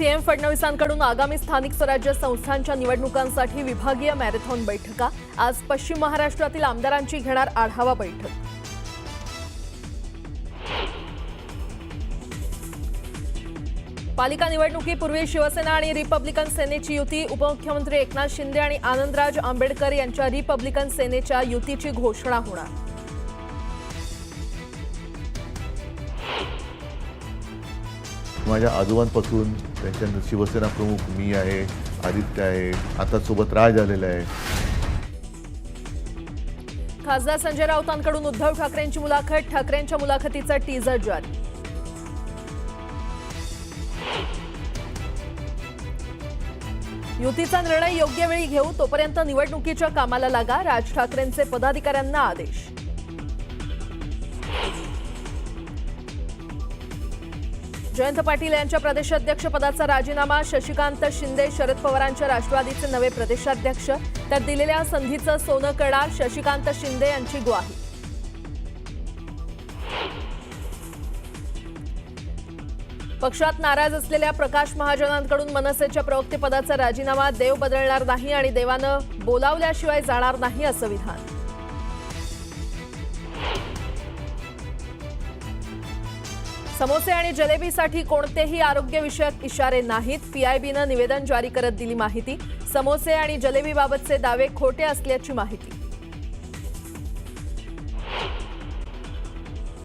CM फडणवीसांकडून आगामी स्थानिक स्वराज्य संस्थांच्या निवडणुकांसाठी विभागीय मॅरेथॉन बैठका। आज पश्चिम महाराष्ट्रातील आमदारांची घेणार आढावा बैठक। पालिका निवडणुकीपूर्वी शिवसेना आणि रिपब्लिकन सेनेची युती। उपमुख्यमंत्री एकनाथ शिंदे आणि आनंदराज आंबेडकर यांच्या रिपब्लिकन सेनेच्या युतीची घोषणा होणार। माझ्या आजोबांपासून त्यांच्यानंतर शिवसेना प्रमुख मी आहे, आदित्य आहे, आता सोबत राज आलेला आहे। खासदार संजय राऊतांकडून उद्धव ठाकरेंची मुलाखत। ठाकरेंच्या मुलाखतीचा टीजर जारी। युतीचा निर्णय योग्य वेळी घेऊ, तोपर्यंत निवडणुकीच्या कामाला लागा। राज ठाकरेंचे पदाधिकाऱ्यांना आदेश। जयंत पाटील यांच्या प्रदेशाध्यक्षपदाचा राजीनामा। शशिकांत शिंदे शरद पवारांच्या राष्ट्रवादीचे नवे प्रदेशाध्यक्ष। तर दिलेल्या संधीचं सोनं करणार, शशिकांत शिंदे यांची ग्वाही। पक्षात नाराज असलेल्या प्रकाश महाजनांकडून मनसेच्या प्रवक्तेपदाचा राजीनामा। देव बदलणार नाही आणि देवानं बोलावल्याशिवाय जाणार नाही असं विधान। समोसे आणि जलेबीसाठी कोणतेही आरोग्यविषयक इशारे नाहीत। पीआयबीनं निवेदन जारी करत दिली माहिती। समोसे आणि जलेबीबाबतचे दावे खोटे असल्याची माहिती।